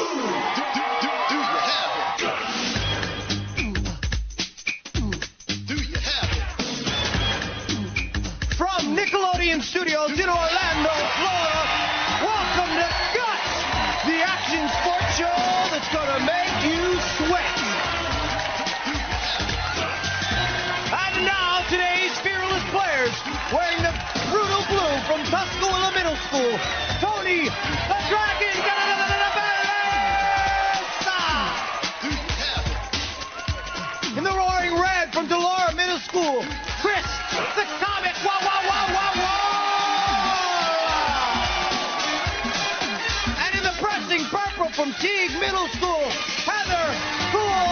From Nickelodeon Studios in Orlando, Florida, welcome to Guts, the action sports show that's gonna make you sweat. And now, today's fearless players, wearing the brutal blue from Tuscaloosa Middle School, Tony the Dragon Debellis. In the roaring red from Tubular Middle School, Chris the Comic And in the pressing purple from Teague Middle School, Heather Cooley.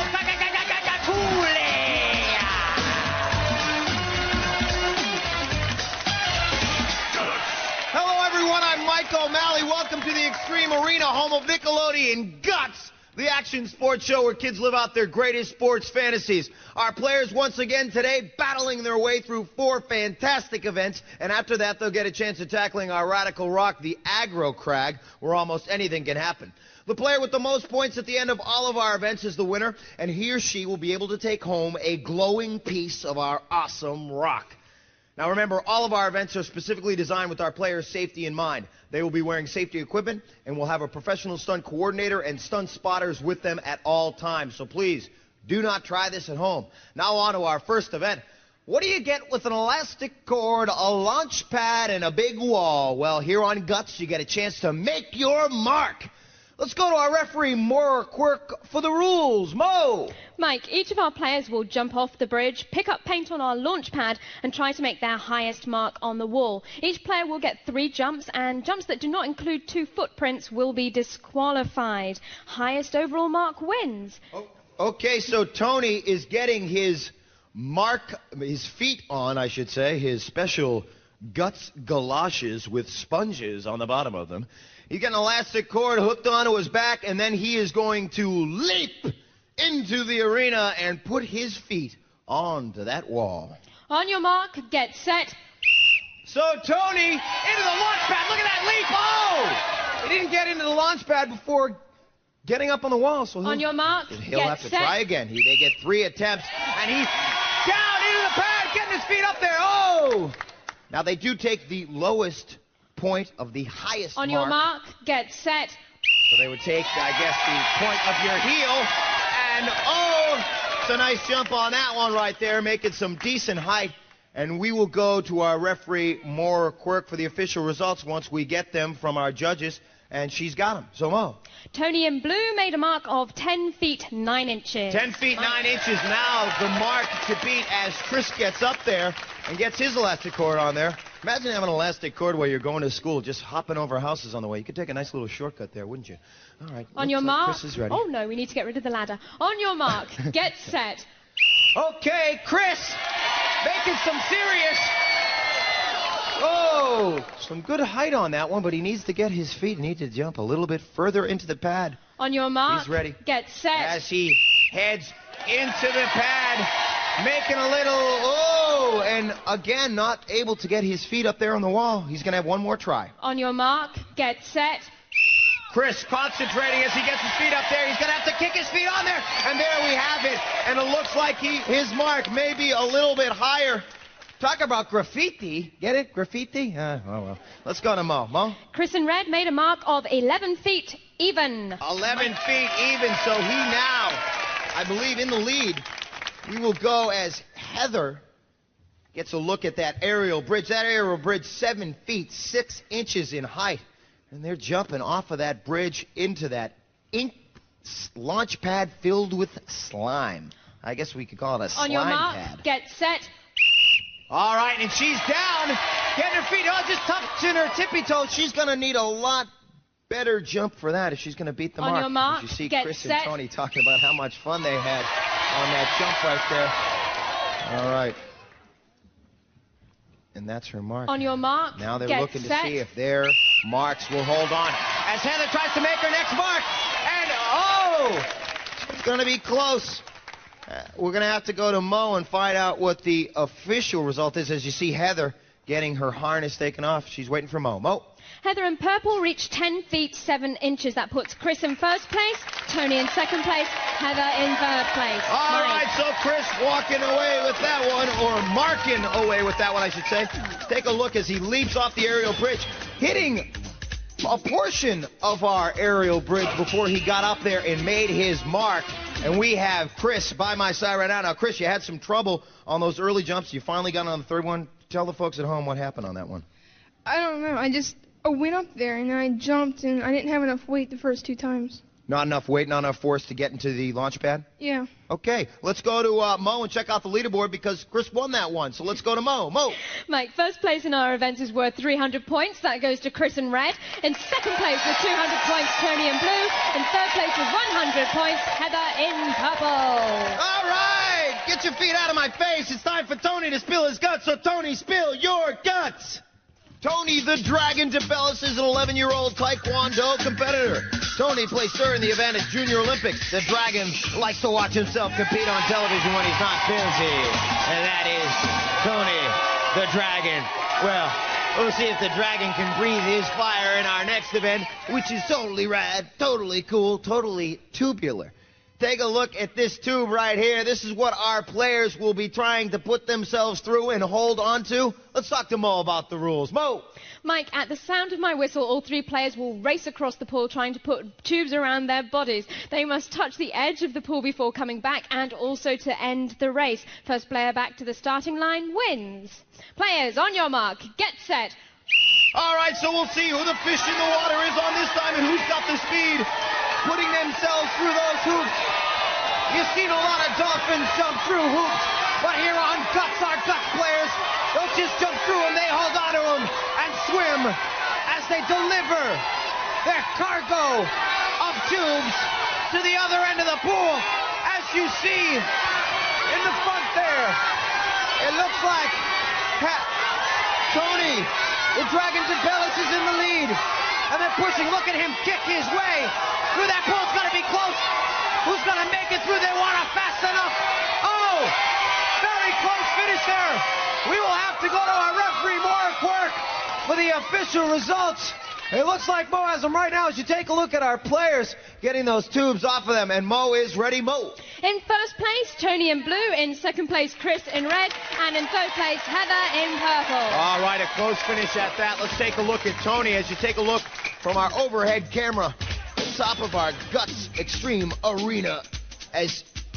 Hello everyone, I'm Mike O'Malley. Welcome to the Extreme Arena, home of Nickelodeon Guts, the action sports show where kids live out their greatest sports fantasies. Our players once again today battling their way through 4 fantastic events, and after that they'll get a chance at tackling our radical rock, the Aggro Crag, where almost anything can happen. The player with the most points at the end of all of our events is the winner, and he or she will be able to take home a glowing piece of our awesome rock. Now remember, all of our events are specifically designed with our players' safety in mind. They will be wearing safety equipment, and we'll have a professional stunt coordinator and stunt spotters with them at all times. So please, do not try this at home. Now on to our first event. What do you get with an elastic cord, a launch pad, and a big wall? Well, here on Guts, you get a chance to make your mark. Let's go to our referee, Maura Quirk, for the rules. Mo! Mike, each of our players will jump off the bridge, pick up paint on our launch pad, and try to make their highest mark on the wall. Each player will get 3 jumps, and jumps that do not include 2 footprints will be disqualified. Highest overall mark wins. Okay, so Tony is getting his feet on, I should say, his special Guts galoshes with sponges on the bottom of them. He's got an elastic cord hooked onto his back, and then he is going to leap into the arena and put his feet onto that wall. On your mark, get set. So Tony, into the launch pad. Look at that leap. Oh! He didn't get into the launch pad before getting up on the wall. So on your mark, he'll have to try again. They get 3 attempts, and he's down into the pad, getting his feet up there. Oh! Now, they do take the lowest point of the highest mark. On your mark, get set. So they would take, I guess, the point of your heel. And, oh, it's a nice jump on that one right there, making some decent height. And we will go to our referee, Maura Quirk, for the official results once we get them from our judges. And she's got them. So, Mo. Tony in blue made a mark of 10 feet 9 inches. 10 feet 9 inches now, the mark to beat as Chris gets up there and gets his elastic cord on there. Imagine having an elastic cord while you're going to school, just hopping over houses on the way. You could take a nice little shortcut there, wouldn't you? All right. On your mark. Chris is ready. Oh, no, we need to get rid of the ladder. On your mark, get set. Okay, Chris, making some serious... Oh, some good height on that one, but he needs to get his feet. He needs to jump a little bit further into the pad. On your mark, he's ready. Get set. As he heads into the pad, making a little, oh, and again, not able to get his feet up there on the wall. He's going to have one more try. On your mark, get set. Chris concentrating as he gets his feet up there. He's going to have to kick his feet on there. And there we have it. And it looks like his mark may be a little bit higher. Talk about graffiti. Get it? Graffiti? Oh, well. Let's go to Mo. Mo? Chris in red made a mark of 11 feet even. 11 feet even. So he now, I believe, in the lead. We will go as Heather gets a look at that aerial bridge. That aerial bridge, 7 feet, 6 inches in height. And they're jumping off of that bridge into that ink launch pad filled with slime. I guess we could call it a slime pad. On your mark, get set. All right, and she's down, getting her feet, just touching her tippy toes. She's going to need a lot better jump for that if she's going to beat the mark. On your mark, you see get Chris set. and Tony talking about how much fun they had on that jump right there. All right. And that's her mark. On your mark, now they're get looking set. to see if their marks will hold on. As Heather tries to make her next mark, and oh, it's going to be close. We're going to have to go to Mo and find out what the official result is. As you see Heather getting her harness taken off, she's waiting for Mo. Mo? Heather in purple reached 10 feet 7 inches. That puts Chris in first place, Tony in second place, Heather in third place. All right, so Chris walking away with that one, or marking away with that one, I should say. Take a look as he leaps off the aerial bridge, hitting a portion of our aerial bridge before he got up there and made his mark. And we have Chris by my side right now. Now, Chris, you had some trouble on those early jumps. You finally got on the third one. Tell the folks at home what happened on that one. I don't know. I went up there and I jumped and I didn't have enough weight the first 2 times. Not enough weight, not enough force to get into the launch pad? Yeah. Okay, let's go to Mo and check out the leaderboard because Chris won that one. So let's go to Mo. Mo. Mike, first place in our events is worth 300 points. That goes to Chris in red. In second place with 200 points, Tony in blue. In third place with 100 points, Heather in purple. All right, get your feet out of my face. It's time for Tony to spill his guts. So Tony, spill your guts. Tony the Dragon Debellis is an 11-year-old Taekwondo competitor. Tony placed third in the event at Junior Olympics. The Dragon likes to watch himself compete on television when he's not busy. And that is Tony the Dragon. Well, we'll see if the Dragon can breathe his fire in our next event, which is totally rad, totally cool, totally tubular. Take a look at this tube right here. This is what our players will be trying to put themselves through and hold on to. Let's talk to Mo about the rules. Mo. Mike, at the sound of my whistle, all 3 players will race across the pool trying to put tubes around their bodies. They must touch the edge of the pool before coming back and also to end the race. First player back to the starting line wins. Players, on your mark, get set. All right, so we'll see who the fish in the water is on this time and who's got the speed putting themselves through those hoops. You've seen a lot of dolphins jump through hoops, but here on Guts, our Guts players don't just jump through them, they hold on to them and swim as they deliver their cargo of tubes to the other end of the pool. As you see in the front there, it looks like Tony the Dragon Debellis is in the lead, and they're pushing. Look at him kick his way through that pool. It's going to be close. Who's going to make it through? They want it fast enough. Oh, very close finish there. We will have to go to our referee, Maura Quirk, for the official results. It looks like Mo has them right now as you take a look at our players getting those tubes off of them, and Mo is ready. Mo. In first place, Tony in blue. In second place, Chris in red. And in third place, Heather in purple. All right, a close finish at that. Let's take a look at Tony as you take a look from our overhead camera, top of our Guts Extreme Arena.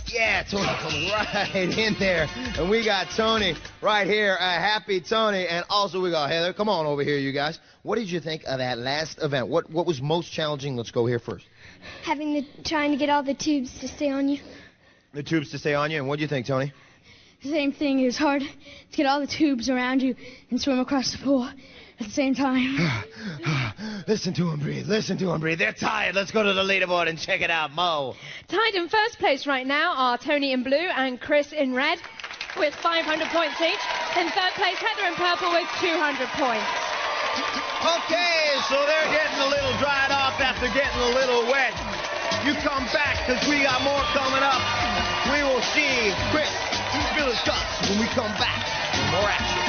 Yeah, Tony coming right in there. And we got Tony right here, a happy Tony. And also we got Heather. Come on over here, you guys. What did you think of that last event? What was most challenging? Let's go here first. Trying to get all the tubes to stay on you. The tubes to stay on you. And what do you think, Tony? The same thing. It was hard to get all the tubes around you and swim across the pool at the same time. Listen to him breathe. Listen to him breathe. They're tired. Let's go to the leaderboard and check it out, Mo. Tied in first place right now are Tony in blue and Chris in red with 500 points each. In third place, Heather in purple with 200 points. Okay, so they're getting a little dried off after getting a little wet. You come back because we got more coming up. We will see Chris spill his guts when we come back. More action.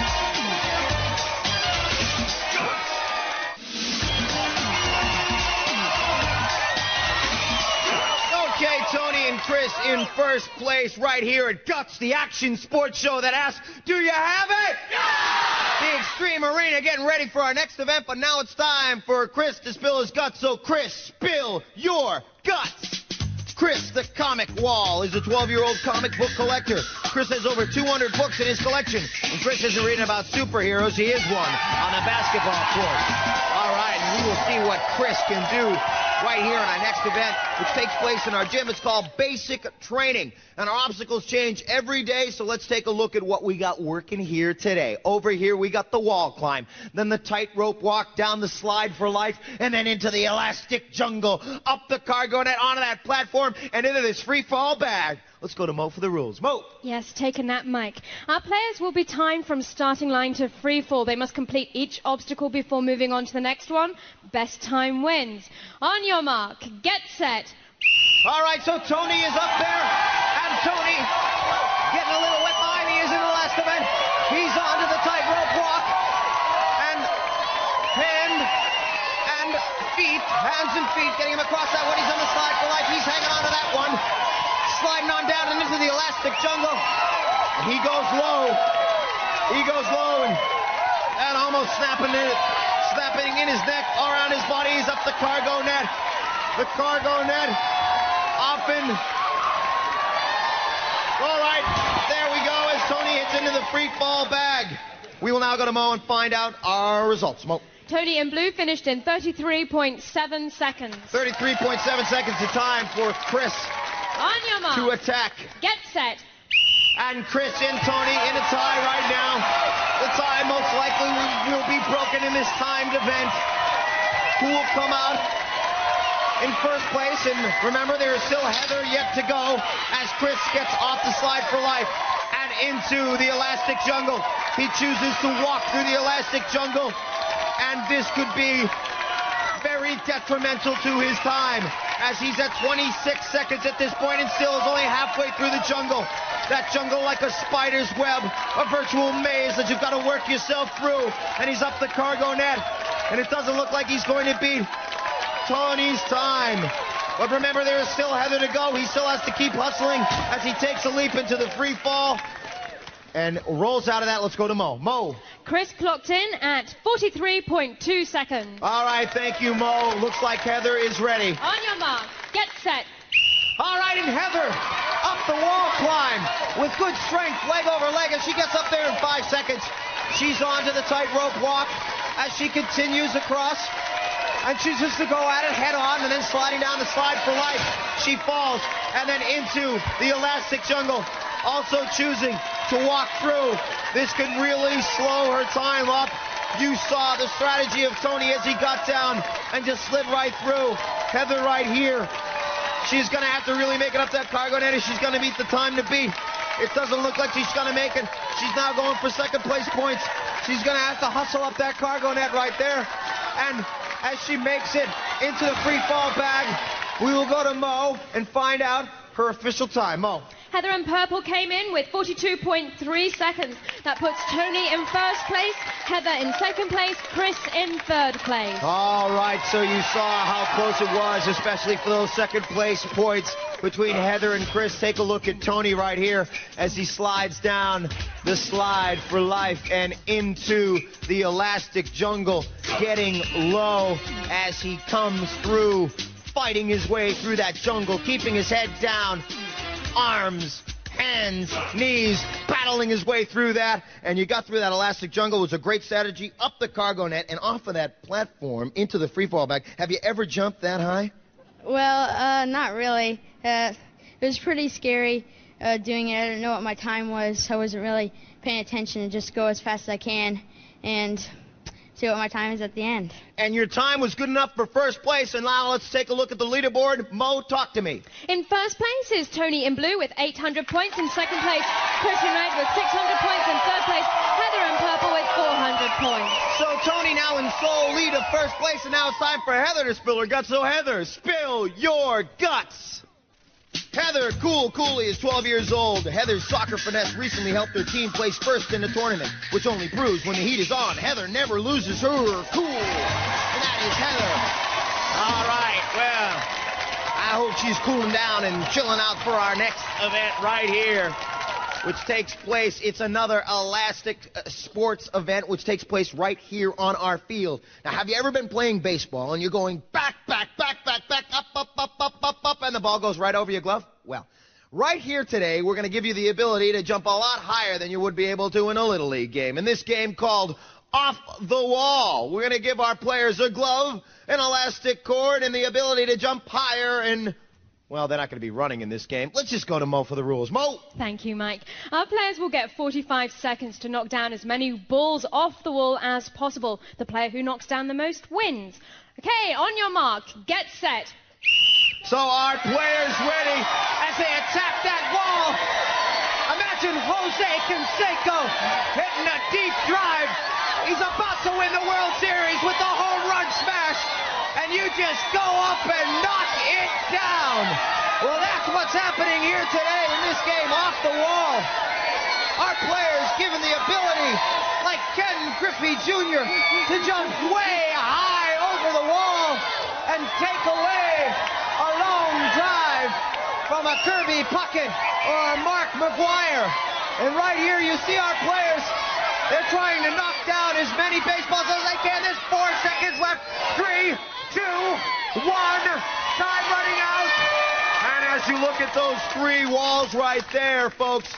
Okay, Tony and Chris in first place right here at Guts, the action sports show that asks, do you have it? Yeah! The Extreme Arena getting ready for our next event, but now it's time for Chris to spill his guts. So, Chris, spill your guts. Chris, the comic wall, is a 12-year-old comic book collector. Chris has over 200 books in his collection. And Chris isn't reading about superheroes. He is one on the basketball court. All right, and we will see what Chris can do right here in our next event, which takes place in our gym. It's called Basic Training. And our obstacles change every day, so let's take a look at what we got working here today. Over here, we got the wall climb, then the tightrope walk, down the slide for life, and then into the elastic jungle, up the cargo net, onto that platform, and into this free fall bag. Let's go to Mo for the rules. Mo. Yes, taking that mic. Our players will be timed from starting line to free fall. They must complete each obstacle before moving on to the next one. Best time wins. On your mark, get set. All right, so Tony is up there, and Tony getting a little wet behind. He is in the last event. He's on to the tightrope walk, and feet, hands and feet, getting him across that one. He's on the slide for life. He's hanging on to that one. Sliding on down and into the elastic jungle. And he goes low. He goes low and almost snapping in his neck, all around his body. He's up the cargo net. The cargo net. Often. All right, there we go as Tony hits into the free fall bag. We will now go to Mo and find out our results. Mo. Tony in blue finished in 33.7 seconds. 33.7 seconds of time for Chris On your mark. to attack. Get set. And Chris and Tony in a tie right now. The tie most likely will be broken in this timed event. Who will come out in first place? And remember, there is still Heather yet to go as Chris gets off the slide for life and into the elastic jungle. He chooses to walk through the elastic jungle, and this could be very detrimental to his time, as he's at 26 seconds at this point and still is only halfway through the jungle. That jungle like a spider's web, a virtual maze that you've got to work yourself through. And he's up the cargo net, and it doesn't look like he's going to beat Tony's time. But remember, there is still Heather to go. He still has to keep hustling as he takes a leap into the free fall and rolls out of that. Let's go to Mo. Mo. Chris clocked in at 43.2 seconds. All right, thank you, Mo. Looks like Heather is ready. On your mark. Get set. All right, and Heather, up the wall climb with good strength, leg over leg, as she gets up there in 5 seconds. She's on to the tightrope walk as she continues across and chooses to go at it head on and then sliding down the slide for life. She falls and then into the elastic jungle, also choosing to walk through. This could really slow her time up. You saw the strategy of Tony as he got down and just slid right through. Heather right here. She's going to have to really make it up that cargo net if she's going to meet the time to beat. It doesn't look like she's going to make it. She's now going for second place points. She's going to have to hustle up that cargo net right there. And as she makes it into the free fall bag, we will go to Mo and find out her official time. Mo. Heather in purple came in with 42.3 seconds. That puts Tony in first place, Heather in second place, Chris in third place. All right, so you saw how close it was, especially for those second place points between Heather and Chris. Take a look at Tony right here as he slides down the slide for life and into the elastic jungle, getting low as he comes through, fighting his way through that jungle, keeping his head down. Arms, hands, knees, battling his way through that. And you got through that elastic jungle. It was a great strategy. Up the cargo net and off of that platform into the free fall bag. Have you ever jumped that high? Well, not really. It was pretty scary doing it. I didn't know what my time was. I wasn't really paying attention and just go as fast as I can and see what my time is at the end. And your time was good enough for first place. And now let's take a look at the leaderboard. Mo, talk to me. In first place is Tony in blue with 800 points. In second place, Chris in red with 600 points. In third place, Heather in purple with 400 points. So Tony now in sole lead of first place. And now it's time for Heather to spill her guts. So Heather, spill your guts. Heather Cooley is 12 years old. Heather's soccer finesse recently helped her team place first in the tournament, which only proves when the heat is on, Heather never loses her cool. And that is Heather. All right, well, I hope she's cooling down and chilling out for our next event right here, which takes place. It's another elastic sports event, which takes place right here on our field. Now, have you ever been playing baseball and you're going back, up, and the ball goes right over your glove? Well, right here today, we're going to give you the ability to jump a lot higher than you would be able to in a Little League game. In this game called Off the Wall, we're going to give our players a glove, an elastic cord, and the ability to jump higher and... well, they're not going to be running in this game. Let's just go to Mo for the rules. Mo! Thank you, Mike. Our players will get 45 seconds to knock down as many balls off the wall as possible. The player who knocks down the most wins. Okay, on your mark, get set. So our players ready as they attack that wall. Imagine Jose Canseco hitting a deep drive. He's about to win the World Series with the home run smash. And you just go up and knock it down. Well, that's what's happening here today in this game, off the wall. Our players given the ability, like Ken Griffey Jr., to jump way high over over the wall and take away a long drive from a Kirby Puckett or a Mark McGuire. And right here you see our players. They're trying to knock down as many baseballs as they can. There's 4 seconds left. 3, 2, 1. Time running out. And as you look at those 3 walls right there, folks,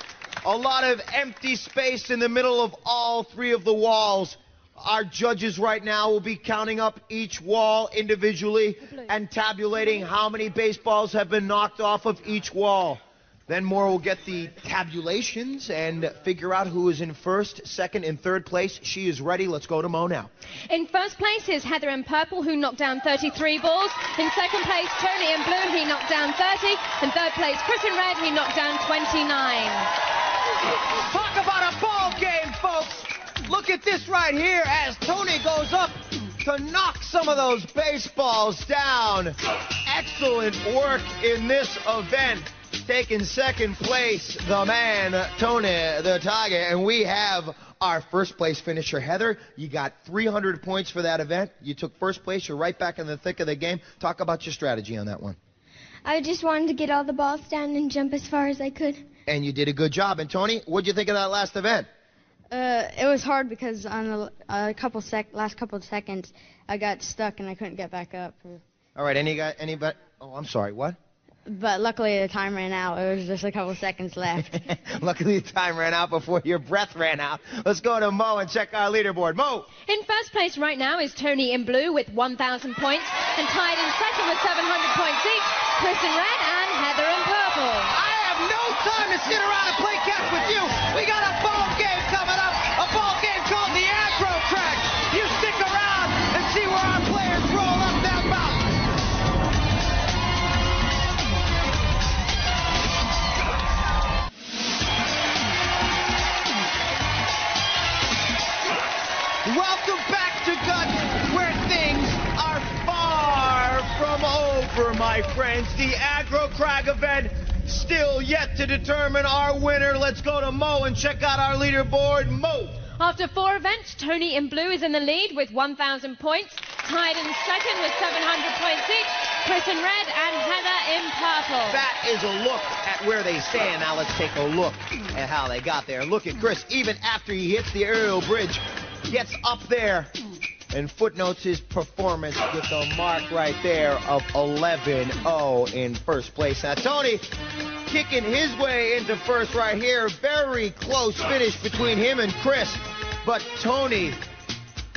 a lot of empty space in the middle of all 3 of the walls. Our judges right now will be counting up each wall individually and tabulating how many baseballs have been knocked off of each wall. Then Moore will get the tabulations and figure out who is in first, second, and third place. She is ready. Let's go to Mo now. In first place is Heather in purple, who knocked down 33 balls. In second place, Tony in blue, he knocked down 30. In third place, Chris in red, he knocked down 29. Talk about a ball game, folks. Look at this right here as Tony goes up to knock some of those baseballs down. Excellent work in this event. Taking second place, the man, Tony the Tiger. And we have our first place finisher, Heather. You got 300 points for that event. You took first place. You're right back in the thick of the game. Talk about your strategy on that one. I just wanted to get all the balls down and jump as far as I could. And you did a good job. And Tony, what'd you think of that last event? It was hard because on the last couple of seconds, I got stuck and I couldn't get back up. All right, anybody? Oh, I'm sorry, what? But luckily the time ran out. It was just a couple seconds left. Luckily the time ran out before your breath ran out. Let's go to Mo and check our leaderboard. Mo! In first place right now is Tony in blue with 1,000 points. And tied in second with 700 points each, Chris in red and Heather in purple. I have no time to sit around and play catch with you. We got a ball game coming up. A ball game called the Aggro Crag. You stick around and see where our players roll up that mountain. Welcome back to Guts, where things are far from over, my friends. The Aggro Crag event still yet to determine our winner. Let's go to Mo and check out our leaderboard. Mo! After 4 events, Tony in blue is in the lead with 1,000 points. Tied in second with 700 points each, Chris in red and Heather in purple. That is a look at where they stand. Now let's take a look at how they got there. Look at Chris, even after he hits the aerial bridge, gets up there and footnotes his performance with a mark right there of 11-0 in first place. Now Tony kicking his way into first right here. Very close finish between him and Chris, but Tony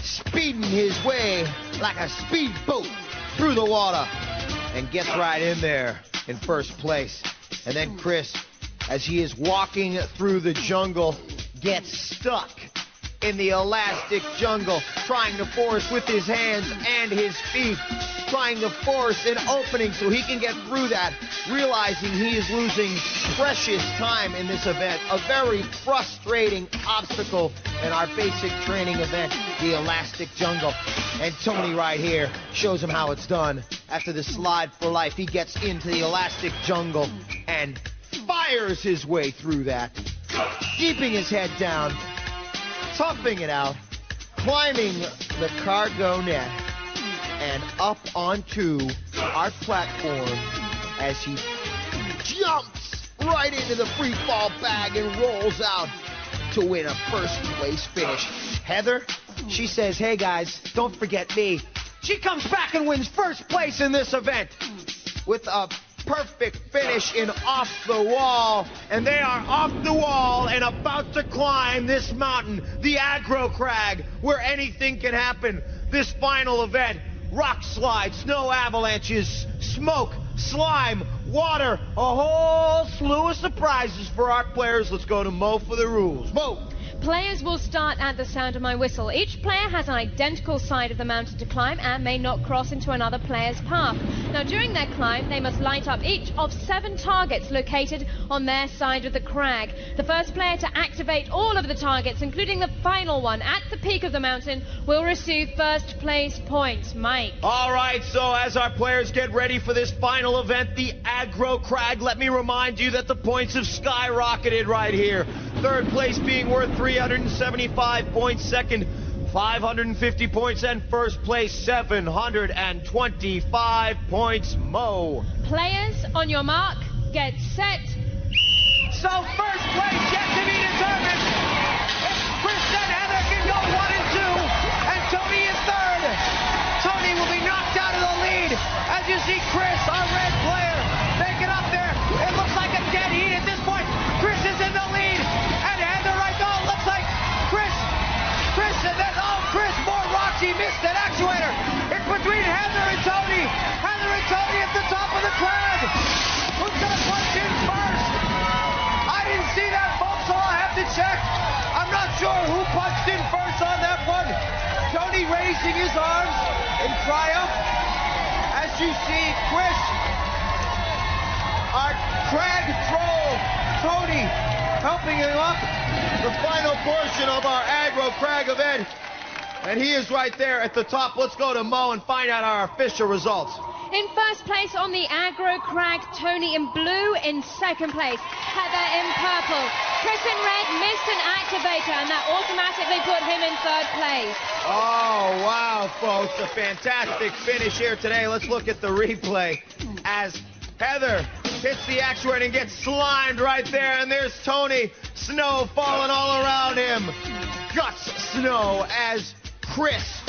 speeding his way like a speedboat through the water and gets right in there in first place. And then Chris, as he is walking through the jungle, gets stuck in the elastic jungle, trying to force with his hands and his feet, trying to force an opening so he can get through that, realizing he is losing precious time in this event. A very frustrating obstacle in our basic training event, the elastic jungle. And Tony right here shows him how it's done. After the slide for life, he gets into the elastic jungle and fires his way through that, keeping his head down, toughing it out, climbing the cargo net, and up onto our platform as he jumps right into the free fall bag and rolls out to win a first place finish. Heather, she says, hey guys, don't forget me. She comes back and wins first place in this event with a perfect finish in Off the Wall, and they are off the wall and about to climb this mountain, the Aggro Crag, where anything can happen. This final event, rock slides, snow avalanches, smoke, slime, water, a whole slew of surprises for our players. Let's go to Mo for the rules. Mo! Players will start at the sound of my whistle. Each player has an identical side of the mountain to climb and may not cross into another player's path. Now, during their climb, they must light up each of 7 targets located on their side of the crag. The first player to activate all of the targets, including the final one at the peak of the mountain, will receive first place points. Mike. All right, so as our players get ready for this final event, the Aggro Crag, let me remind you that the points have skyrocketed right here. Third place being worth 375 points, second 550 points, and first place 725 points, Mo. Players, on your mark, get set. So first place yet to be determined. Chris and Heather can go 1 and 2, and Tony is third. Tony will be knocked out of the lead as you see Chris, our red player, make it up there. It looks like a dead heat at this point. Chris is in the lead, and Heather right now looks like Chris, and then Chris, more rocks, he missed an actuator. It's between Heather and Tony. Heather and Tony at the top of the crag. Who's gonna punch in first? I didn't see that, folks, so I'll have to check. I'm not sure who punched in first on that one. Tony raising his arms in triumph. As you see, Chris, our crag troll, Tony, helping him up the final portion of our Aggro Crag event. And he is right there at the top. Let's go to Mo and find out our official results. In first place on the Aggro Crag, Tony in blue. In second place, Heather in purple. Chris in red missed an activator, and that automatically put him in third place. Oh, wow, folks. A fantastic finish here today. Let's look at the replay as Heather hits the actuator and gets slimed right there. And there's Tony. Snow falling all around him. Guts snow as Chris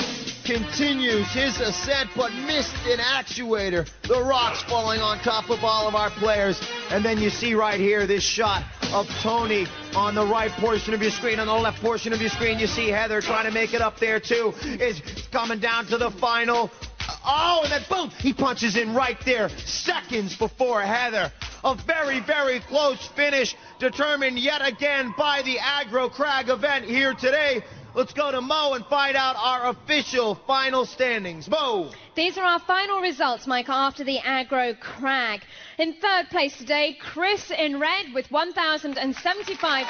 continues his ascent, but missed an actuator. The rocks falling on top of all of our players. And then you see right here this shot of Tony on the right portion of your screen. On the left portion of your screen, you see Heather trying to make it up there too. Is coming down to the final. Oh, and then boom, he punches in right there, seconds before Heather. A very, very close finish, determined yet again by the Aggro Crag event here today. Let's go to Mo and find out our official final standings. Mo. These are our final results, Michael, after the Aggro Crag. In third place today, Chris in red with 1,075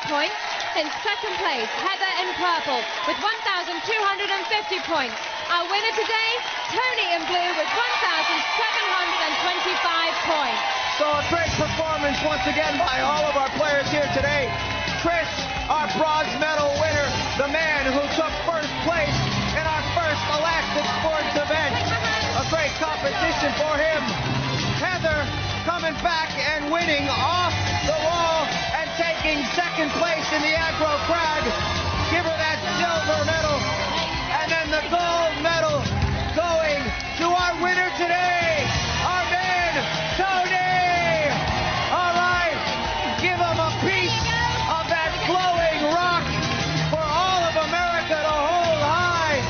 points. In second place, Heather in purple with 1,250 points. Our winner today, Tony in blue with 1,725 points. So a great performance once again by all of our players here today. Chris, our bronze medal winner, the man who took first place in our first Elastic Sports event. A great competition for him. Heather coming back and winning off the wall and taking second place in the Aggro Crag. Give her that silver medal. And then the gold medal going to our winner today, our man, Tony. All right, give him a piece of that glowing rock for all of America to hold high.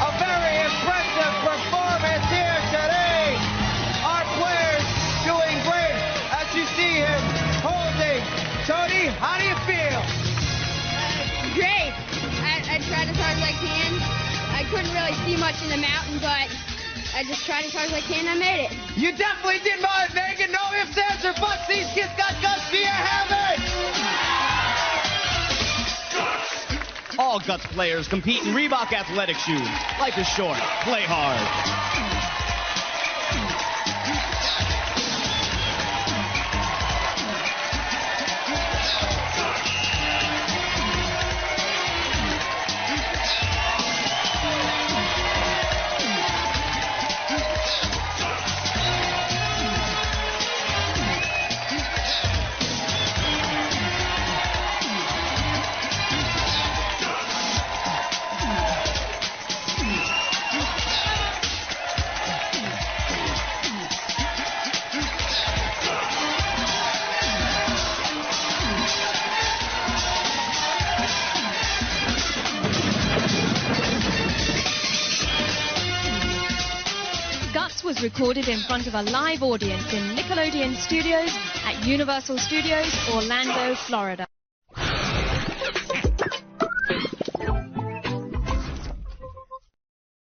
A very impressive performance here today. Our players doing great as you see him holding. Tony, how do you feel? Great. I tried as hard as I can. I couldn't really see much in the mountain, but I just tried as hard as I can and I made it. You definitely did, Megan. No ifs, ands, or buts. These kids got guts. Do you have it? All Guts players compete in Reebok athletic shoes. Life is short. Play hard. Was recorded in front of a live audience in Nickelodeon Studios at Universal Studios, Orlando, Florida.